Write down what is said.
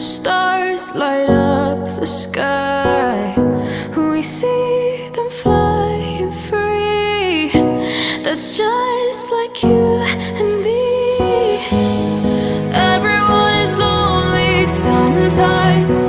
stars light up the sky. We see them flying free. That's just like you and me. Everyone is lonely sometimes.